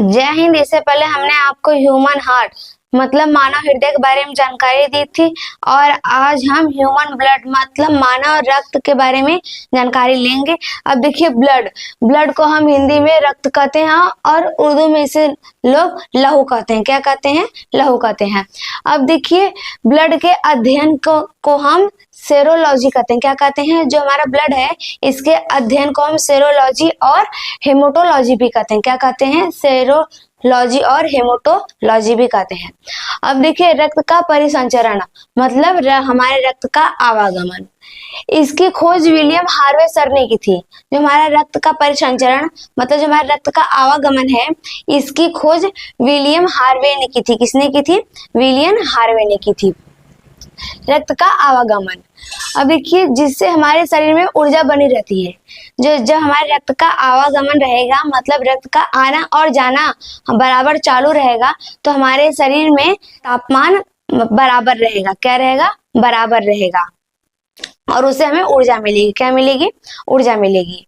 जय हिंद। इससे पहले हमने आपको ह्यूमन हार्ट मतलब मानव हृदय के बारे में जानकारी दी थी और आज हम ह्यूमन ब्लड मतलब मानव रक्त के बारे में जानकारी लेंगे। अब देखिए ब्लड को हम हिंदी में रक्त कहते हैं और उर्दू में इसे लोग लहू कहते हैं। क्या कहते हैं? लहू कहते हैं। अब देखिए ब्लड के अध्ययन को हम सेरोलॉजी कहते हैं। क्या कहते हैं? जो हमारा ब्लड है इसके अध्ययन को हम सेरोलॉजी और हेमोटोलॉजी भी कहते हैं। क्या कहते हैं? सेरोलॉजी और हेमोटोलॉजी भी कहते हैं। अब देखिए रक्त का परिसंचरण मतलब हमारे रक्त का आवागमन, इसकी खोज विलियम हार्वे सर ने की थी। जो हमारा रक्त का परिसंचरण मतलब जो हमारे रक्त का आवागमन है इसकी खोज विलियम हार्वे ने की थी। किसने की थी? विलियम हार्वे ने की थी। रक्त का आवागमन, अब देखिए जिससे हमारे शरीर में ऊर्जा बनी रहती है। जब हमारे रक्त का आवागमन रहेगा मतलब रक्त का आना और जाना बराबर चालू रहेगा तो हमारे शरीर में तापमान बराबर रहेगा। क्या रहेगा? बराबर रहेगा और उससे हमें ऊर्जा मिलेगी। क्या मिलेगी? ऊर्जा मिलेगी।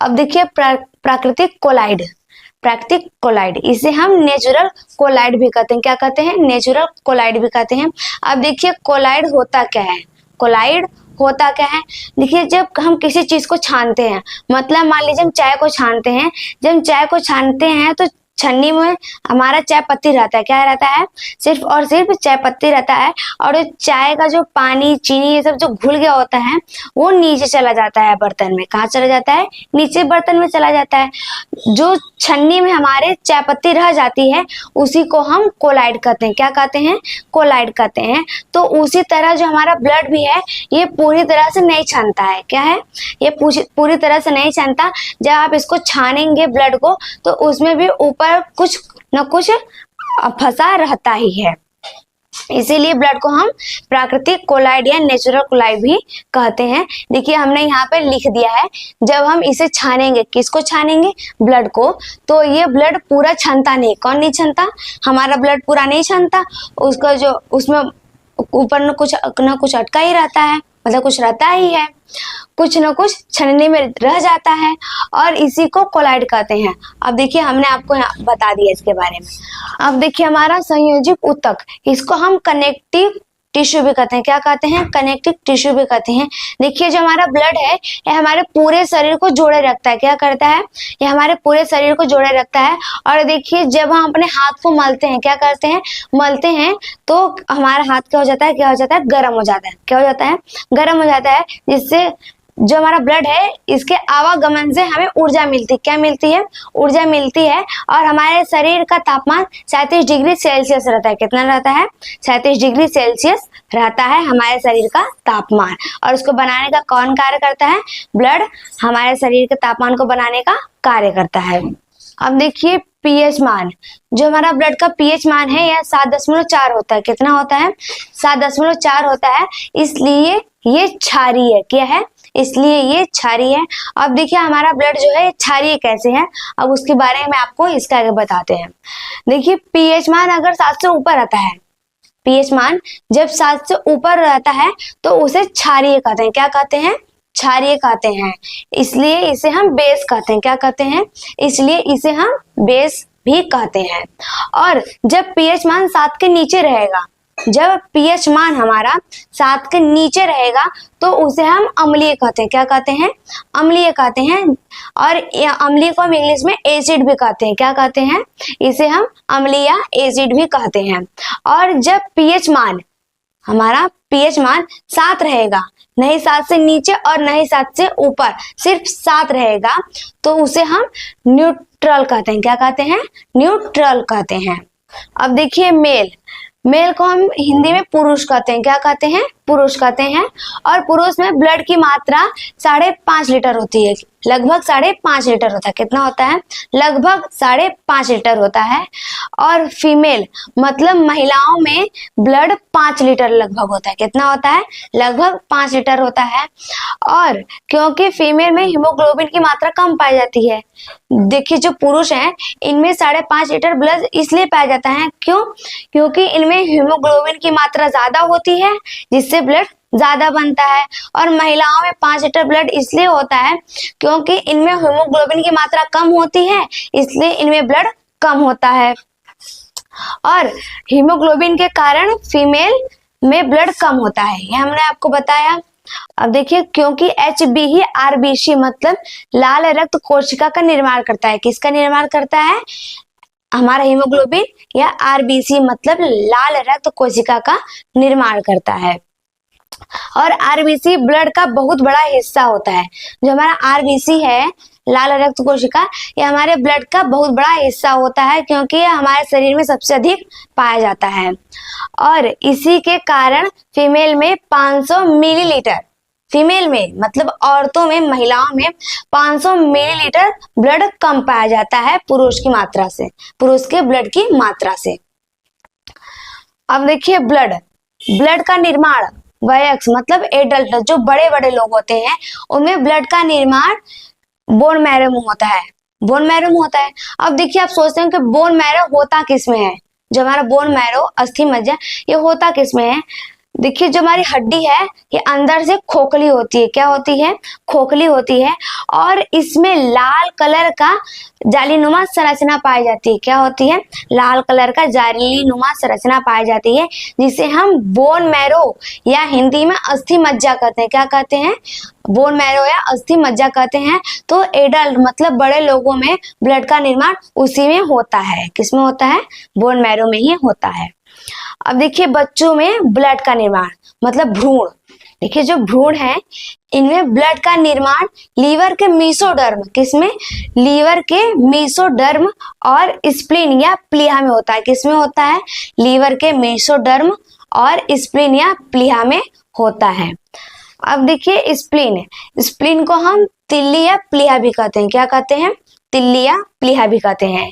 अब देखिए प्राकृतिक कोलाइड, इसे हम नेचुरल कोलाइड भी कहते हैं। क्या कहते हैं? नेचुरल कोलाइड भी कहते हैं। अब देखिए कोलाइड होता क्या है? कोलाइड होता क्या है? देखिए जब हम किसी चीज को छानते हैं मतलब मान लीजिए हम चाय को छानते हैं। जब हम चाय को छानते हैं तो छन्नी में हमारा चाय पत्ती रहता है। क्या रहता है? सिर्फ और सिर्फ चाय पत्ती रहता है और चाय का जो पानी चीनी ये सब जो घुल गया होता है वो नीचे चला जाता है बर्तन में। कहाँ चला जाता है? नीचे बर्तन में चला जाता है। जो छन्नी में हमारे चाय पत्ती रह जाती है उसी को हम कोलाइड कहते हैं। क्या कहते हैं? कोलाइड कहते हैं। तो उसी तरह जो हमारा ब्लड भी है ये पूरी तरह से नहीं छानता है। क्या है? ये पूरी तरह से नहीं छानता। जब आप इसको छानेंगे ब्लड को तो उसमें भी ऊपर कुछ न कुछ फंसा रहता ही है। इसीलिए ब्लड को हम प्राकृतिक कोलाइड या नेचुरल कोलाइड भी कहते हैं। देखिए हमने यहाँ पे लिख दिया है जब हम इसे छानेंगे, किसको छानेंगे? ब्लड को, तो ये ब्लड पूरा छानता नहीं। कौन नहीं छानता? हमारा ब्लड पूरा नहीं छानता। उसका जो उसमें ऊपर न कुछ अटका ही रहता है मतलब कुछ रहता ही है, कुछ न कुछ छनने में रह जाता है और इसी को कोलाइड कहते हैं। अब देखिए हमने आपको यहाँ बता दिया इसके बारे में। अब देखिए हमारा संयोजित ऊतक, इसको हम कनेक्टिव टिश्यू भी कहते हैं। क्या कहते हैं? कनेक्टिव टिश्यू भी कहते हैं। देखिए जो हमारा ब्लड है ये हमारे पूरे शरीर को जोड़े रखता है। क्या करता है? ये हमारे पूरे शरीर को जोड़े रखता है। और देखिए जब हम अपने हाथ को मलते हैं, क्या करते हैं? मलते हैं तो हमारा हाथ क्या हो जाता है? गर्म हो जाता है। क्या हो जाता है? गर्म हो जाता है, जिससे जो हमारा ब्लड है इसके आवागमन से हमें ऊर्जा मिलती है। क्या मिलती है? ऊर्जा मिलती है। और हमारे शरीर का तापमान 37 डिग्री सेल्सियस रहता है। कितना रहता है? 37 डिग्री सेल्सियस रहता है हमारे शरीर का तापमान। और उसको बनाने का कौन कार्य करता है? ब्लड हमारे शरीर के तापमान को बनाने का कार्य करता है। अब देखिए पीएच मान, जो हमारा ब्लड का पीएच मान है यह 7.4 होता है। कितना होता है? 7.4 होता है। इसलिए ये क्षारीय है। क्या है? इसलिए ये क्षारीय है। अब देखिए हमारा ब्लड जो है क्षारीय कैसे है, अब उसके बारे में आपको इसका आगे बताते हैं। देखिए पीएच मान अगर 7 से ऊपर रहता है, पीएच मान जब 7 से ऊपर रहता है तो उसे क्षारीय कहते हैं। क्या कहते हैं? क्षारीय कहते हैं। इसलिए इसे हम बेस कहते हैं। क्या कहते हैं? इसलिए इसे हम बेस भी कहते हैं। और जब पीएच मान 7 के नीचे रहेगा, जब पीएच मान हमारा 7 के नीचे रहेगा तो उसे हम अम्लीय कहते हैं। क्या कहते हैं? अम्लीय कहते हैं। और अम्लीय को हम इंग्लिश में एसिड भी कहते हैं। क्या कहते हैं? इसे हम अम्लीय या एसिड भी कहते हैं। और जब पीएच मान हमारा 7 रहेगा, नहीं 7 से नीचे और नहीं 7 से ऊपर, सिर्फ 7 रहेगा, तो उसे हम न्यूट्रल कहते हैं। क्या कहते हैं? न्यूट्रल कहते हैं। अब देखिए मेल को हम हिंदी में पुरुष कहते हैं। क्या कहते हैं? पुरुष कहते हैं। और पुरुष में ब्लड की मात्रा 5.5 लीटर होती है। लगभग 5.5 लीटर होता है। कितना होता है? लगभग 5.5 लीटर होता है। और फीमेल मतलब महिलाओं में ब्लड 5 लीटर लगभग होता है। कितना होता है? लगभग 5 लीटर होता है। और क्योंकि फीमेल में हीमोग्लोबिन की मात्रा कम पाई जाती है, देखिए जो पुरुष हैं इनमें 5.5 लीटर ब्लड इसलिए पाया जाता है। क्यों? क्योंकि इनमें हीमोग्लोबिन की मात्रा ज्यादा होती है जिससे ब्लड ज्यादा बनता है। और महिलाओं में 5 लीटर ब्लड इसलिए होता है क्योंकि इनमें हीमोग्लोबिन की मात्रा कम होती है, इसलिए इनमें ब्लड कम होता है। और हीमोग्लोबिन के कारण फीमेल में ब्लड कम होता है, ये हमने आपको बताया। अब देखिए, क्योंकि HB ही RBC मतलब लाल रक्त कोशिका का निर्माण करता है। किसका निर्माण करता है? हमारा हीमोग्लोबिन या RBC मतलब लाल रक्त कोशिका का निर्माण करता है। और RBC ब्लड का बहुत बड़ा हिस्सा होता है। जो हमारा RBC है, लाल रक्त कोशिका, ये हमारे ब्लड का बहुत बड़ा हिस्सा होता है, क्योंकि ये हमारे शरीर में सबसे अधिक पाया जाता है। और इसी के कारण फीमेल में 500 मिलीलीटर, फीमेल में मतलब औरतों में, महिलाओं में 500 मिलीलीटर ब्लड कम पाया जाता है पुरुष की मात्रा से, पुरुष के ब्लड की मात्रा से। अब देखिए, ब्लड का निर्माण वयस्क मतलब एडल्ट, जो बड़े बड़े लोग होते हैं, उनमें ब्लड का निर्माण बोन मैरो में होता है, बोन मैरो में होता है। अब देखिए, आप सोचते हैं कि बोन मैरो होता किस में है? जो हमारा बोन मैरो, अस्थि मज्जा, ये होता किस में है? देखिए, जो हमारी हड्डी है, ये अंदर से खोखली होती है। क्या होती है? खोखली होती है। और इसमें लाल कलर का जालीनुमा संरचना पाई जाती है। क्या होती है? लाल कलर का जालीनुमा संरचना पाई जाती है, जिसे हम बोन मैरो या हिंदी में अस्थि मज्जा कहते हैं। क्या कहते हैं? बोन मैरो या अस्थि मज्जा कहते हैं। तो एडल्ट मतलब बड़े लोगों में ब्लड का निर्माण उसी में होता है। किसमें होता है? बोन मैरो में ही होता है। अब देखिए, बच्चों में ब्लड का निर्माण मतलब भ्रूण। देखिए, जो भ्रूण है, इनमें ब्लड का निर्माण लीवर के मेसोडर्म, किसमें? लीवर के मेसोडर्म और स्प्लीन या प्लीहा में होता है। किसमें होता है? लीवर के मेसोडर्म और स्प्लीन या प्लीहा में होता है। अब देखिए, स्प्लीन को हम तिल्ली या प्लीहा भी कहते हैं। क्या कहते हैं? तिल्ली या प्लीहा भी कहते हैं।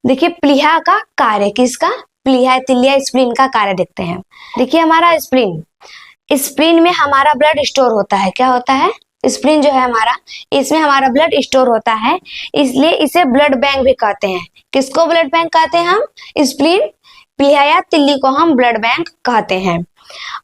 देखिए, प्लीहा का कार्य, किसका? प्लीहा, तिल्ली या स्प्लीन का कार्य देखते हैं। देखिए, हमारा स्प्लीन में हमारा ब्लड स्टोर होता है। क्या होता है? स्प्लीन जो है हमारा, इसमें हमारा ब्लड स्टोर होता है, इसलिए इसे ब्लड बैंक भी कहते हैं। किसको ब्लड बैंक कहते हैं हम? स्प्लीन, प्लीहा या तिल्ली को हम ब्लड बैंक कहते हैं।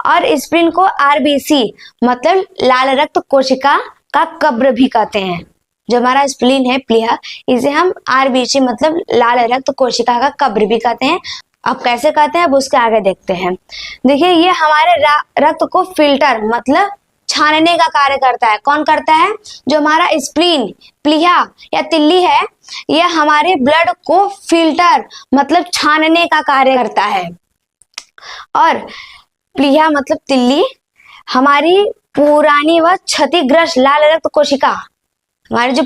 और स्प्लीन को RBC मतलब लाल रक्त कोशिका का कब्र भी कहते हैं। जो हमारा स्प्लीन है, प्लीहा, इसे हम RBC मतलब लाल रक्त कोशिका का कब्र भी कहते हैं। अब कैसे कहते हैं, अब उसके आगे देखते हैं। देखिए, ये हमारे रक्त को फिल्टर मतलब छानने का कार्य करता है। कौन करता है? जो हमारा स्प्लीन, प्लीहा या तिल्ली है, यह हमारे ब्लड को फिल्टर मतलब छानने का कार्य करता है। और प्लीहा मतलब तिल्ली हमारी पुरानी व क्षतिग्रस्त लाल रक्त कोशिका, हमारी जो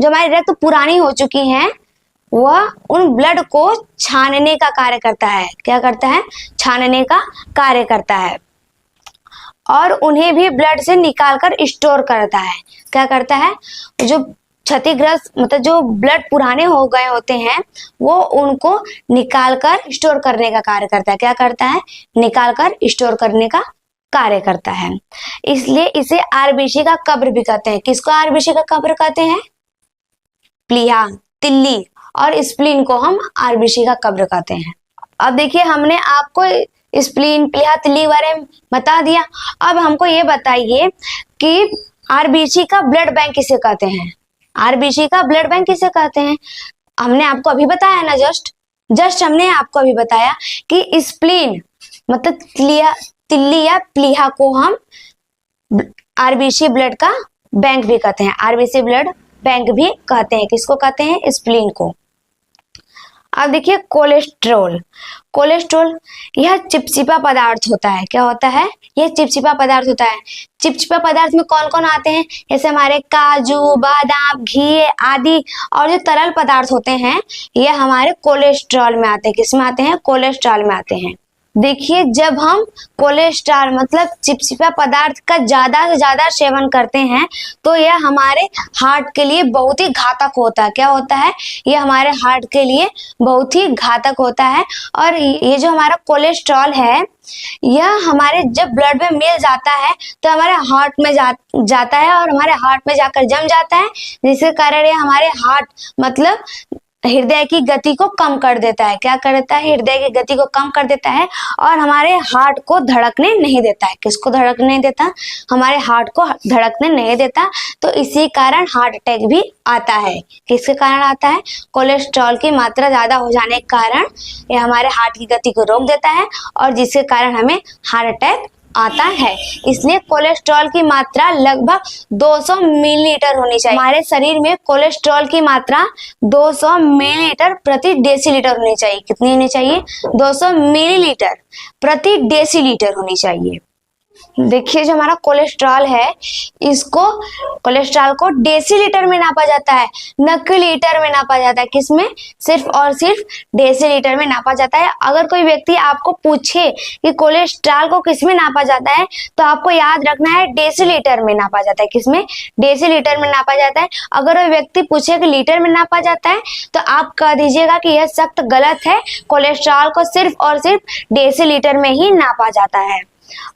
हमारी रक्त पुरानी हो चुकी हैं, वह उन ब्लड को छानने का कार्य करता है। क्या करता है? छानने का कार्य करता है। और उन्हें भी ब्लड से निकालकर स्टोर करता है। क्या करता है? जो क्षतिग्रस्त मतलब जो ब्लड पुराने हो गए होते हैं, वो उनको निकालकर स्टोर करने का कार्य करता है। क्या करता है? निकालकर स्टोर करने का कार्य करता है। इसलिए इसे RBC का कब्र भी कहते हैं। किसको RBC का कब्र कहते हैं? प्लीहा, तिल्ली और स्प्लीन को हम RBC का कब्र कहते हैं। अब देखिए, हमने आपको स्प्लीन, प्लीहा, तिल्ली के बारे में बता दिया। अब हमको ये बताइए कि RBC का ब्लड बैंक किसे कहते हैं? RBC का ब्लड बैंक किसे कहते हैं? हमने आपको अभी बताया ना, जस्ट हमने आपको अभी बताया कि स्प्लीन मतलब तिल्ली या प्लीहा को हम RBC ब्लड का बैंक भी कहते हैं। RBC ब्लड बैंक भी कहते हैं। किसको कहते हैं? स्प्लीन को। अब देखिए, कोलेस्ट्रॉल यह चिपचिपा पदार्थ होता है। क्या होता है? यह चिपचिपा पदार्थ होता है। चिपचिपा पदार्थ में कौन कौन आते हैं? जैसे हमारे काजू, बादाम, घी आदि, और जो तरल पदार्थ होते हैं, यह हमारे कोलेस्ट्रॉल में आते हैं। किसमें आते हैं? कोलेस्ट्रॉल में आते हैं। देखिए, जब हम कोलेस्ट्रॉल मतलब चिपचिपा पदार्थ का ज्यादा से ज्यादा सेवन करते हैं, तो यह हमारे हार्ट के लिए बहुत ही घातक होता है। क्या होता है? यह हमारे हार्ट के लिए बहुत ही घातक होता है। और ये जो हमारा कोलेस्ट्रॉल है, यह हमारे जब ब्लड में मिल जाता है तो हमारे हार्ट में जाता है और हमारे हार्ट में जाकर जम जाता है, जिसके कारण ये हमारे हार्ट मतलब हृदय की गति को कम कर देता है। क्या कर देता है? हृदय की गति को कम कर देता है और हमारे हार्ट को धड़कने नहीं देता है। किसको धड़कने नहीं देता? हमारे हार्ट को धड़कने नहीं देता। तो इसी कारण हार्ट अटैक भी आता है। किसके कारण आता है? कोलेस्ट्रॉल की मात्रा ज्यादा हो जाने के कारण ये हमारे हार्ट की गति को रोक देता है और जिसके कारण हमें हार्ट अटैक आता है। इसलिए कोलेस्ट्रॉल की मात्रा लगभग 200 मिलीलीटर होनी चाहिए। हमारे शरीर में कोलेस्ट्रॉल की मात्रा 200 मिलीलीटर प्रति डेसीलीटर होनी चाहिए। कितनी होनी चाहिए? 200 मिलीलीटर प्रति डेसीलीटर होनी चाहिए। देखिए जो हमारा कोलेस्ट्रॉल है, इसको कोलेस्ट्रॉल को डेसीलीटर में नापा जाता है, न कि लीटर में नापा जाता है। किसमें? सिर्फ और सिर्फ डेसीलीटर में नापा जाता है। अगर कोई व्यक्ति आपको पूछे कि कोलेस्ट्रॉल को किसमें नापा जाता है, तो आपको याद रखना है डेसीलीटर में नापा जाता है। किसमें? डेसीलीटर में नापा जाता है। अगर वो व्यक्ति पूछे कि लीटर में नापा जाता है, तो आप कह दीजिएगा कि यह सख्त गलत है। कोलेस्ट्रॉल को सिर्फ और सिर्फ डेसीलीटर में ही नापा जाता है।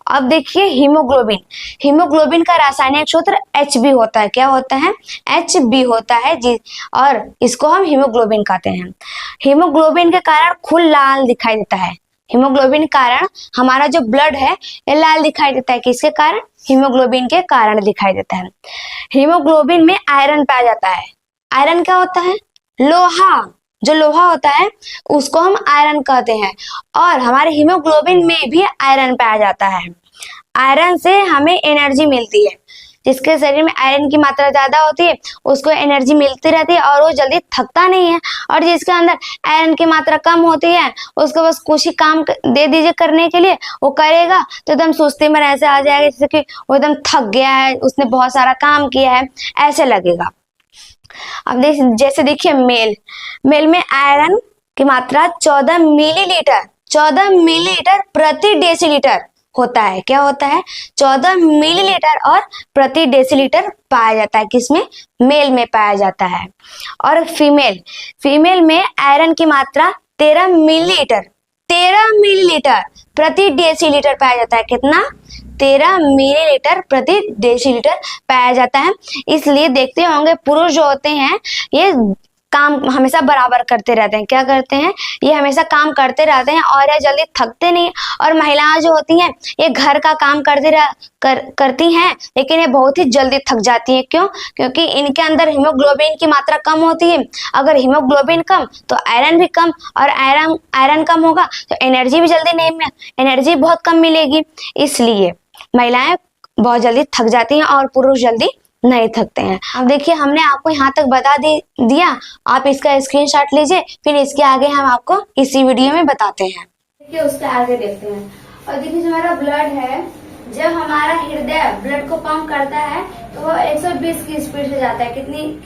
अब देखिए हीमोग्लोबिन। हीमोग्लोबिन का रासायनिक सूत्र Hb होता है। क्या होता है? Hb होता है जी, और इसको हम हीमोग्लोबिन कहते हैं। हीमोग्लोबिन के कारण खून लाल दिखाई देता है। हीमोग्लोबिन के कारण हमारा जो ब्लड है ये लाल दिखाई देता है। किसके कारण? हीमोग्लोबिन के कारण दिखाई देता है। हीमोग्लोबिन में आयरन पाया जाता है। आयरन क्या होता है? लोहा। जो लोहा होता है उसको हम आयरन कहते हैं और हमारे हीमोग्लोबिन में भी आयरन पाया जाता है। आयरन से हमें एनर्जी मिलती है। जिसके शरीर में आयरन की मात्रा ज्यादा होती है उसको एनर्जी मिलती रहती है और वो जल्दी थकता नहीं है। और जिसके अंदर आयरन की मात्रा कम होती है उसको बस कुछ ही काम दे दीजिए करने के लिए, वो करेगा तो एकदम सुस्ती में ऐसे आ जाएगा जैसे कि वो एकदम थक गया है, उसने बहुत सारा काम किया है, ऐसे लगेगा। अब जैसे देखिए मेल में आयरन की मात्रा 14 मिलीलीटर प्रति डेसीलीटर होता है। क्या होता है? 14 मिलीलीटर और प्रति डेसीलीटर पाया जाता है। किसमें? मेल में पाया जाता है। और फीमेल में आयरन की मात्रा 13 मिलीलीटर प्रति डेसीलीटर पाया जाता है। कितना? 13 मिलीलीटर प्रति डेसीलीटर पाया जाता है। इसलिए देखते होंगे पुरुष जो होते हैं ये काम हमेशा बराबर करते रहते हैं। क्या करते हैं? ये हमेशा काम करते रहते हैं और ये जल्दी थकते नहीं। और महिलाएं जो होती हैं ये घर का काम करती हैं लेकिन ये बहुत ही जल्दी थक जाती हैं। क्यों? क्योंकि इनके अंदर हीमोग्लोबिन की मात्रा कम होती है। अगर हीमोग्लोबिन कम तो आयरन भी कम, और आयरन कम होगा तो एनर्जी भी जल्दी नहीं, एनर्जी बहुत कम मिलेगी। इसलिए महिलाएं बहुत जल्दी थक जाती हैं और पुरुष जल्दी नहीं थकते हैं। अब देखिए हमने आपको यहाँ तक बता दिया, आप इसका स्क्रीनशॉट लीजिए, फिर इसके आगे हम आपको इसी वीडियो में बताते हैं। देखिए उसके आगे देखते हैं। और देखिए जो हमारा ब्लड है, जब हमारा हृदय ब्लड को पंप करता है तो वो 120 की स्पीड से जाता है। कितनी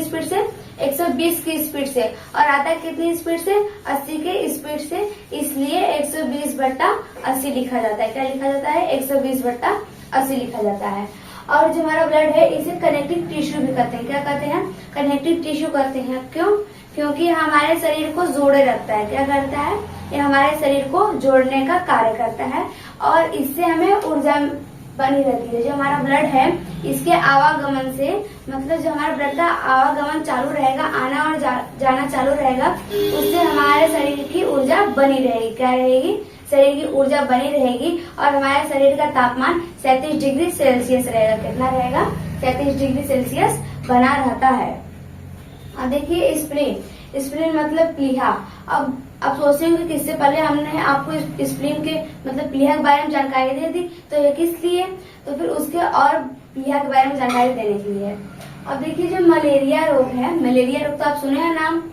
स्पीड से? 120 की स्पीड से। और आता है कितनी स्पीड से? 80 के स्पीड से। इसलिए 120/80 लिखा जाता है। क्या लिखा जाता है? 120/80 लिखा जाता है। और जो हमारा ब्लड है इसे कनेक्टिव टिश्यू भी कहते हैं। क्या कहते हैं? कनेक्टिव टिश्यू कहते हैं। क्यों? क्योंकि हमारे शरीर को जोड़े रखता है। क्या करता है? ये हमारे शरीर को जोड़ने का कार्य करता है और इससे हमें ऊर्जा बनी रहती है। जो हमारा ब्लड है इसके आवागमन से, मतलब जो हमारा ब्लड का आवागमन चालू रहेगा, आना और जाना चालू रहेगा, उससे हमारे शरीर की ऊर्जा बनी रहेगी। क्या रहेगी? शरीर की ऊर्जा बनी रहेगी और हमारे शरीर का तापमान 37 डिग्री सेल्सियस रहेगा। कितना रहेगा? 37 डिग्री सेल्सियस बना रहता है। अब देखिए स्प्लीन मतलब प्लीहा। अब आप सोचेंगे कि इससे पहले हमने आपको स्प्लीन के मतलब प्लीहा के बारे में जानकारी दे दी, तो ये किस लिए? तो फिर उसके और प्लीहा के बारे में जानकारी देने के लिए। अब देखिए जो मलेरिया रोग है, मलेरिया रोग तो आप सुने हैं नाम।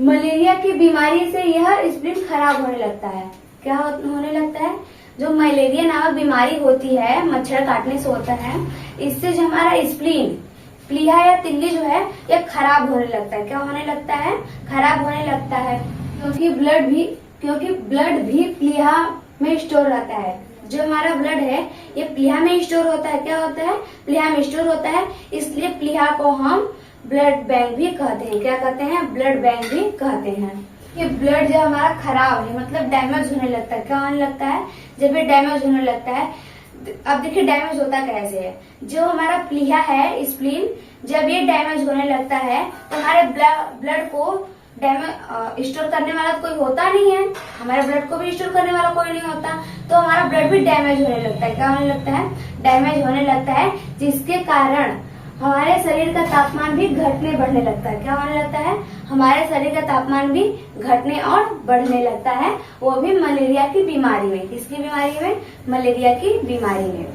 मलेरिया की बीमारी से यह स्प्लीन खराब होने लगता है। क्या होने लगता है? जो मलेरिया नामक बीमारी होती है, मच्छर काटने से होता है, इससे जो हमारा स्प्लीन, प्लीहा या तिल्ली जो है ये खराब होने लगता है। क्या होने लगता है? खराब होने लगता है। क्योंकि ब्लड भी प्लीहा में स्टोर रहता है। जो हमारा ब्लड है ये प्लीहा में स्टोर होता है। क्या होता है? प्लीहा में स्टोर होता है। इसलिए प्लीहा को हम ब्लड बैंक भी कहते हैं। क्या कहते हैं? ब्लड बैंक भी कहते हैं। ये ब्लड जो हमारा खराब है मतलब डैमेज होने लगता है। क्या होने लगता है? जब ये डैमेज होने लगता है, अब देखिए डैमेज होता कैसे है। जो हमारा प्लीहा है, स्प्लीन, जब ये डैमेज होने लगता है तो हमारे ब्लड को स्टोर करने वाला कोई होता नहीं है, हमारे ब्लड को भी स्टोर करने वाला कोई नहीं होता, तो हमारा ब्लड भी डैमेज होने लगता है। क्या होने लगता है? डैमेज होने लगता है, जिसके कारण हमारे शरीर का तापमान भी घटने बढ़ने लगता है। क्या होने लगता है? हमारे शरीर का तापमान भी घटने और बढ़ने लगता है, वो भी मलेरिया की बीमारी में। किसकी बीमारी में? मलेरिया की बीमारी में।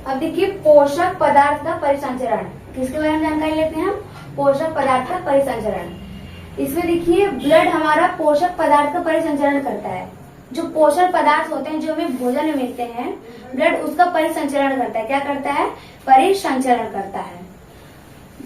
अब देखिए पोषक पदार्थ का परिसंचरण, किसके बारे में जानकारी लेते हैं हम? पोषक पदार्थ का परिसंचरण। इसमें देखिए ब्लड हमारा पोषक पदार्थ का परिसंचरण करता है। जो पोषक पदार्थ होते हैं जो हमें भोजन में मिलते हैं, ब्लड उसका परिसंचरण करता है। क्या करता है? परिसंचरण करता है।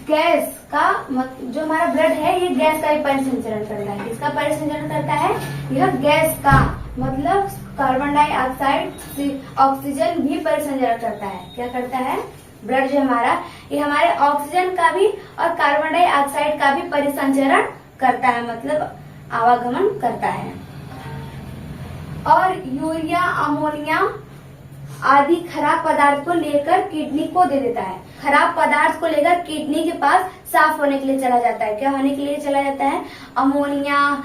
गैस का जो हमारा ब्लड है ये गैस का भी परिसंचरण करता है। किसका परिसंचरण करता है? यह गैस का, मतलब कार्बन डाइऑक्साइड, ऑक्सीजन भी परिसंचरण करता है। क्या करता है? ब्लड जो हमारा, ये हमारे ऑक्सीजन का भी और कार्बन डाइऑक्साइड का भी परिसंचरण करता है, मतलब आवागमन करता है। और यूरिया, अमोनिया आदि खराब पदार्थ को लेकर किडनी को दे देता है। खराब पदार्थ को लेकर किडनी के पास साफ होने के लिए चला जाता है। क्या होने के लिए चला जाता है? अमोनिया,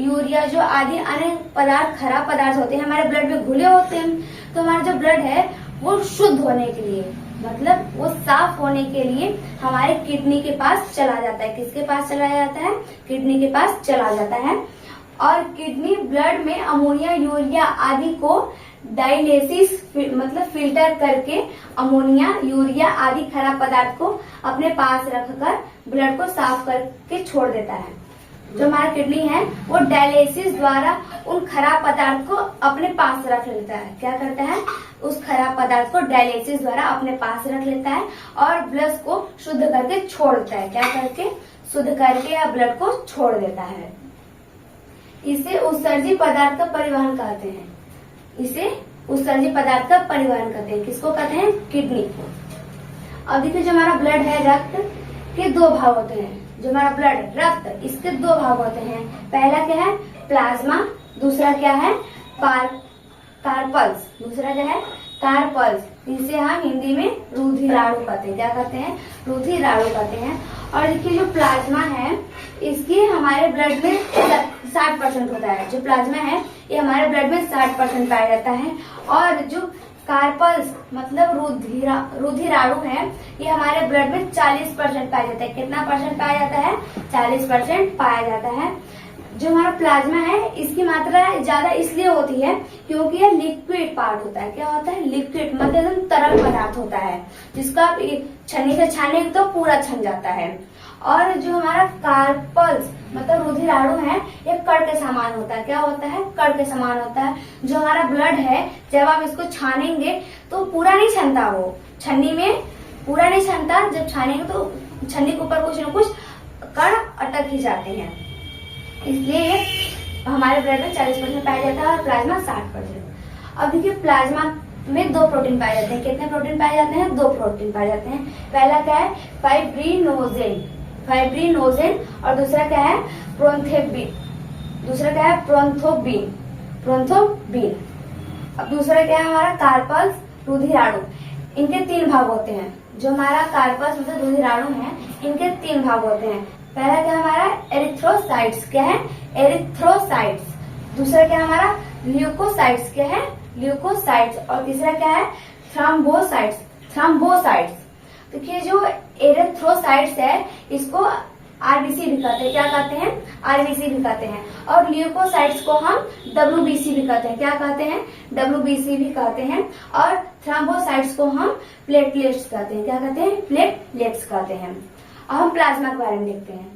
यूरिया, जो आदि अन्य पदार्थ, खराब पदार्थ होते हैं हमारे ब्लड में घुले होते हैं, तो हमारा जो ब्लड है वो शुद्ध होने के लिए, मतलब वो साफ होने के लिए हमारे किडनी के पास चला जाता है। किसके पास चला जाता है? किडनी के पास चला जाता है। और किडनी ब्लड में अमोनिया, यूरिया आदि को डायलिसिस, मतलब फिल्टर करके अमोनिया, यूरिया आदि खराब पदार्थ को अपने पास रखकर ब्लड को साफ करके छोड़ देता है। जो हमारा किडनी है वो डायलिसिस द्वारा उन खराब पदार्थ को अपने पास रख लेता है। क्या करता है? उस खराब पदार्थ को डायलिसिस द्वारा अपने पास रख लेता है और ब्लड को शुद्ध करके छोड़ देता है। क्या करके? शुद्ध करके या ब्लड को छोड़ देता है। इसे उत्सर्जी पदार्थ का परिवहन कहते हैं। इसे उत्सर्जी पदार्थ का परिवहन कहते हैं। किसको कहते हैं? किडनी को। अब देखिए जो हमारा ब्लड है, रक्त के दो भाग होते हैं। जो हमारा ब्लड, रक्त, इसके दो भाग होते हैं। पहला क्या है? प्लाज्मा। दूसरा क्या है? कार्पल्स। दूसरा क्या है? कार्पल्स, जिसे हम हिंदी में रुधिराणु कहते हैं। क्या कहते हैं? रुधिराणु कहते हैं। और देखिए जो प्लाज्मा है इसकी हमारे ब्लड में 60% होता है। जो प्लाज्मा है ये हमारे ब्लड में 60% पाया जाता है। और जो कार्पल्स मतलब रुधिराणु है ये हमारे ब्लड में 40% पाया जाता है। कितना परसेंट पाया जाता है? 40% पाया जाता है। जो हमारा प्लाज्मा है इसकी मात्रा ज्यादा इसलिए होती है क्योंकि यह लिक्विड पार्ट होता है। क्या होता है? लिक्विड, मतलब एकदम तरल पदार्थ होता है, जिसका आप छन्नी से छाने तो पूरा छन जाता है। और जो हमारा कार्पल्स मतलब रुधिराणु है ये कण के समान होता है। क्या होता है? कण के समान होता है। जो हमारा ब्लड है जब आप इसको छानेंगे तो पूरा नहीं छनता, वो छन्नी में पूरा नहीं छनता। जब छानेंगे तो छन्नी के ऊपर कुछ न कुछ कण अटक ही जाते हैं, इसलिए हमारे ब्लड में 40% पाया जाता है और प्लाज्मा 60%। अब देखिए प्लाज्मा में दो प्रोटीन पाए जाते हैं। कितने प्रोटीन पाए जाते हैं? दो प्रोटीन पाए जाते हैं। पहला क्या है? Fibrinogen, fibrinogen. और दूसरा क्या है? प्रोन्थोबिन। दूसरा क्या है? प्रोन्थोबिन, प्रोन्थोबिन। अब दूसरा क्या है हमारा? कार्पल्स, रुधिराणु। इनके 3 भाग होते हैं। जो हमारा कार्पल्स मतलब रुधिराणु है इनके 3 भाग होते हैं। पहला क्या हमारा? एरिथ्रोसाइट्स। क्या है? एरिथ्रोसाइट्स। दूसरा क्या हमारा? ल्यूकोसाइट्स। क्या है? ल्यूकोसाइट्स। और तीसरा क्या है? Thrombocytes, thrombocytes. देखिए जो एरिथ्रोसाइट्स है इसको आरबीसी भी कहते हैं। क्या कहते हैं? आरबीसी भी कहते हैं। और ल्यूकोसाइट्स को हम डब्ल्यूबीसी भी कहते हैं। क्या कहते हैं? डब्ल्यूबीसी भी कहते हैं। और थ्रोम्बोसाइट्स को हम प्लेटलेट्स कहते हैं। क्या कहते हैं? प्लेटलेट्स कहते हैं। अब हम प्लाज्मा के बारे में देखते हैं।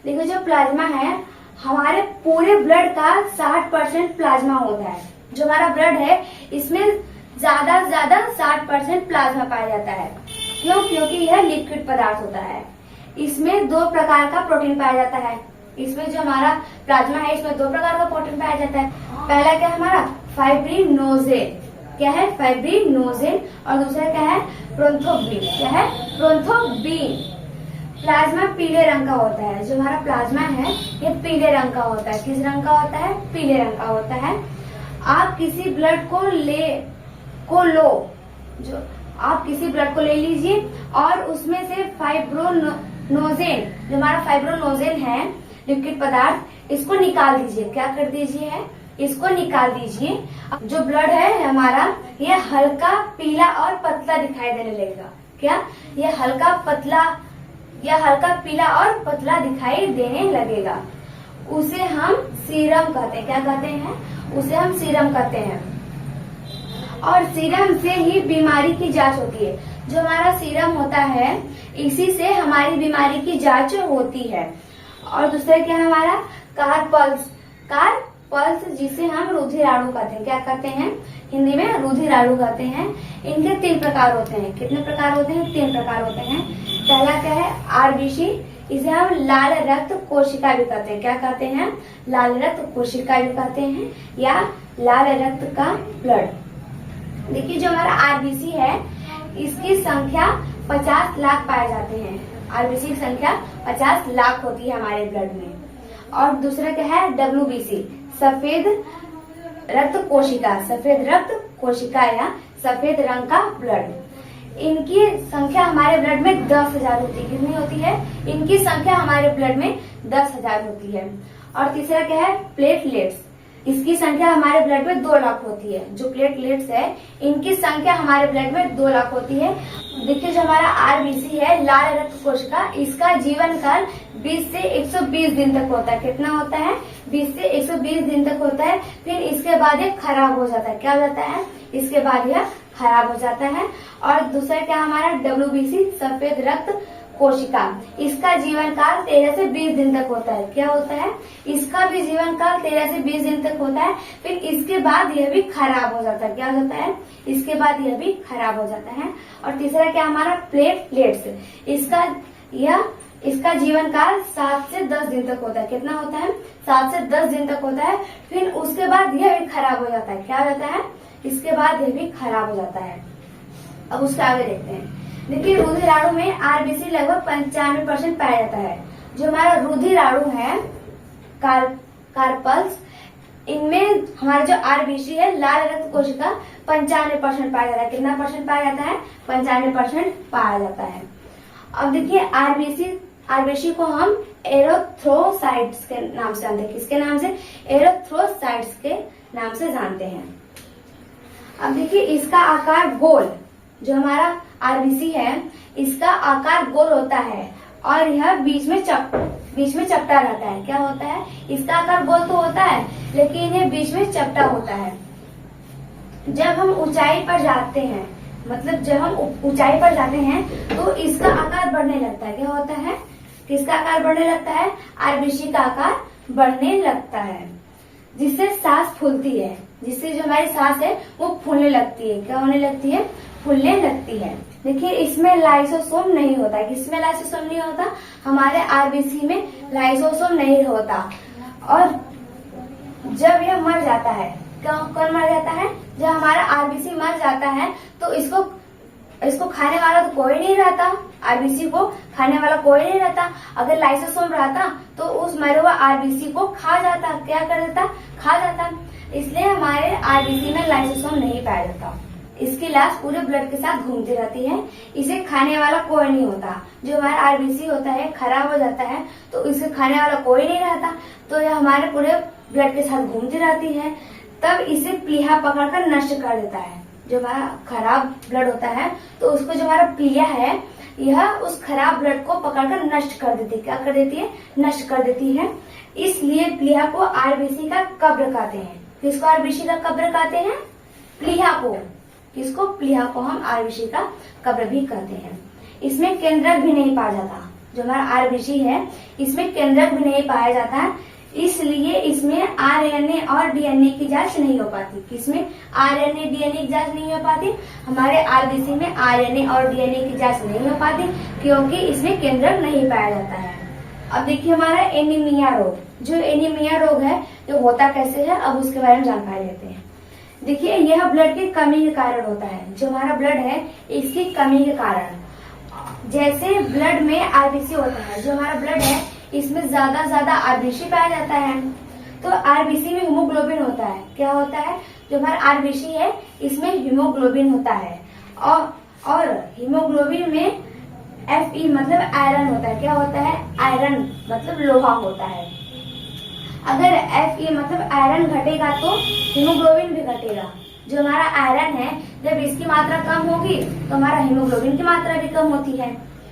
देखो जो प्लाज्मा है हमारे पूरे ब्लड का 60% प्लाज्मा होता है। जो हमारा ब्लड है इसमें ज्यादा से ज्यादा 60% प्लाज्मा पाया जाता है। क्यों? क्योंकि यह लिक्विड पदार्थ होता है। इसमें 2 प्रकार का प्रोटीन पाया जाता है। इसमें जो हमारा प्लाज्मा है इसमें 2 प्रकार का प्रोटीन पाया जाता है। पहला क्या है हमारा? फाइब्रिनोजेन। क्या है? फाइब्रिनोजेन। और दूसरा क्या है? प्रोन्थोबिन। क्या है? प्रोन्थोबिन। प्लाज्मा पीले रंग का होता है। जो हमारा प्लाज्मा है ये पीले रंग का होता है। किस रंग का होता है? पीले रंग का होता है। आप किसी ब्लड को आप किसी ब्लड को ले लीजिए और उसमें से फाइब्रोनोजेन, जो हमारा फाइब्रोनोजेन है लिक्विड पदार्थ, इसको निकाल दीजिए। क्या कर दीजिए है, इसको निकाल दीजिए। जो ब्लड है हमारा ये हल्का पीला और पतला दिखाई देने लगेगा। क्या, ये हल्का पीला और पतला दिखाई देने लगेगा। उसे हम सीरम कहते हैं। क्या कहते हैं, उसे हम सीरम कहते हैं। और सीरम से ही बीमारी की जांच होती है। जो हमारा सीरम होता है इसी से हमारी बीमारी की जांच होती है। और दूसरा क्या है हमारा कारपल्स, जिसे हम रुधिराणु कहते हैं। क्या कहते हैं, हिंदी में रुधिराणु कहते हैं। इनके 3 प्रकार होते हैं। कितने प्रकार होते हैं, 3 प्रकार होते हैं। पहला क्या है, आरबीसी, इसे हम लाल रक्त कोशिका भी कहते हैं। क्या कहते हैं, लाल रक्त कोशिका भी कहते हैं या लाल रक्त का ब्लड। देखिए जो हमारा आरबीसी है इसकी संख्या 50 लाख पाए जाते हैं। आरबीसी की संख्या 50 लाख होती है हमारे ब्लड में। और दूसरा क्या है, डब्ल्यूबीसी, सफेद रक्त कोशिका या सफेद रंग का ब्लड। इनकी संख्या हमारे ब्लड में 10,000 होती है। कितनी होती है, इनकी संख्या हमारे ब्लड में 10,000 होती है। और तीसरा क्या है, प्लेटलेट्स, इसकी संख्या हमारे ब्लड में 2 लाख होती है। जो प्लेटलेट्स है इनकी संख्या हमारे ब्लड में 2 लाख होती है। देखिए जो हमारा आरबीसी है, लाल रक्त कोशिका, इसका जीवन काल 20 से 120 दिन तक होता है। कितना होता है, 20 से 120 दिन तक होता है। फिर इसके बाद ये खराब हो जाता है। क्या हो जाता है, इसके बाद यह खराब हो जाता है। और दूसरा क्या हमारा डब्ल्यूबीसी, सफेद रक्त कोशिका, इसका जीवन काल 13 से 20 दिन तक होता है। क्या होता है, इसका भी जीवन काल 13 से 20 दिन तक होता है। फिर इसके बाद यह भी खराब हो जाता है। क्या हो जाता है, इसके बाद यह भी खराब हो जाता है। और तीसरा क्या हमारा प्लेटलेट्स, इसका जीवन काल 7 से 10 दिन तक होता है। कितना होता है, 7 से 10 दिन तक होता है। फिर उसके बाद यह भी खराब हो जाता है। क्या हो जाता है, इसके बाद यह भी खराब हो जाता है। अब उसके आगे देखते हैं। देखिए रुधिराणु में आरबीसी लगभग 95% पाया जाता है। जो हमारा रुधिराणु है कार्पल्स, इनमें हमारा जो आरबीसी है, लाल रक्त कोशिका, 95% पाया जाता है। कितना परसेंट पाया जाता है, 95% पाया जाता है। अब देखिए आरबीसी को हम एरोथ्रोसाइट्स के नाम से जानते हैं। किसके नाम से, एरोथ्रोसाइट्स के नाम से जानते हैं। अब देखिए इसका आकार गोल, जो हमारा आरबीसी है इसका आकार गोल होता है और यह बीच में चपटा रहता है। क्या होता है, इसका आकार गोल तो होता है लेकिन यह बीच में चपटा होता है। जब हम ऊंचाई पर जाते हैं, मतलब जब हम ऊंचाई पर जाते हैं तो इसका आकार बढ़ने लगता है। क्या होता है, किसका आकार बढ़ने लगता है, आरबीसी का आकार बढ़ने लगता है, जिससे सांस फूलती है। जिससे जो हमारी सांस है वो फूलने लगती है। क्या होने लगती है, फूलने लगती है। देखिए इसमें लाइसोसोम नहीं होता है। किसमें लाइसोसोम नहीं होता, हमारे आरबीसी में लाइसोसोम नहीं होता। और जब यह मर जाता है, कौन मर जाता है, जब हमारा आरबीसी मर जाता है तो इसको खाने वाला तो कोई नहीं रहता। आरबीसी को खाने वाला कोई नहीं रहता। अगर लाइसोसोम रहता तो उस मरे हुआ आरबीसी को खा जाता। क्या कर देता, खा जाता। इसलिए हमारे आरबीसी में लाइसोसोम नहीं पाया जाता। इसकी लाश पूरे ब्लड के साथ घूमती रहती है। इसे खाने वाला कोई नहीं होता। जो हमारा आरबीसी होता है खराब हो जाता है तो इसे खाने वाला कोई नहीं रहता, तो यह हमारे पूरे ब्लड के साथ घूमती रहती है। तब इसे प्लीहा पकड़कर नष्ट कर देता है। जो हमारा खराब ब्लड होता है तो उसको जो हमारा प्लीहा है यह उस खराब ब्लड को पकड़कर नष्ट कर देती है। क्या कर देती है, नष्ट कर देती है। इसलिए प्लीहा को आरबीसी का कब्र कहते हैं। किसको आरबीसी का कब्र कहते हैं, प्लीहा को। किसको, प्लीहा को हम आरबीसी का कब्र भी कहते हैं। इसमें केंद्रक भी नहीं पाया जाता। जो हमारा आरबीसी है इसमें केंद्रक भी नहीं पाया जाता है, इसलिए इसमें आरएनए और डीएनए की जांच नहीं हो पाती। किसमें, आरएनए डीएनए की जांच नहीं हो पाती। हमारे आरबीसी में आरएनए और डीएनए की जांच नहीं हो पाती क्योंकि इसमें केंद्रक नहीं पाया जाता है। अब देखिए हमारा एनीमिया रोग, जो एनीमिया रोग है जो होता कैसे है, अब उसके बारे में जानकारी लेते हैं। देखिए यह ब्लड की कमी के कारण होता है। जो हमारा ब्लड है इसकी कमी के कारण, जैसे ब्लड में आरबीसी होता है, जो हमारा ब्लड है इसमें ज्यादा आरबीसी पाया जाता है तो आरबीसी में हीमोग्लोबिन होता है। क्या होता है, जो हमारा आरबीसी है इसमें हीमोग्लोबिन होता है और हीमोग्लोबिन में Fe मतलब आयरन होता है। क्या होता है? आयरन मतलब लोहा होता है। अगर Fe मतलब आयरन घटेगा तो हीमोग्लोबिन भी घटेगा। जो हमारा आयरन है, जब इसकी मात्रा कम होगी तो हमारा हीमोग्लोबिन की मात्रा भी कम होती है।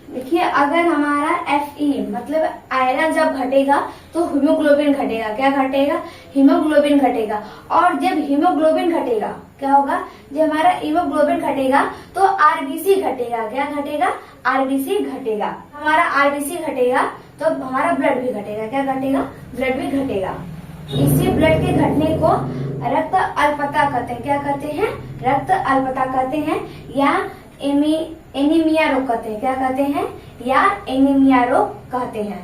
देखिए, अगर हमारा Fe मतलब आयरन जब घटेगा तो हीमोग्लोबिन घटेगा। क्या घटेगा? हीमोग्लोबिन घटेगा। और जब हीमोग्लोबिन घटेगा क्या होगा? जब हमारा हीमोग्लोबिन घटेगा तो आरबीसी घटेगा। क्या घटेगा? आरबीसी घटेगा। हमारा आरबीसी घटेगा तो हमारा ब्लड भी घटेगा। क्या घटेगा? ब्लड भी घटेगा। इसी ब्लड के घटने को रक्त अल्पता कहते हैं। क्या कहते हैं? रक्त अल्पता कहते हैं या एनीमिया रोग कहते हैं। क्या कहते हैं? या एनीमिया रोग कहते हैं।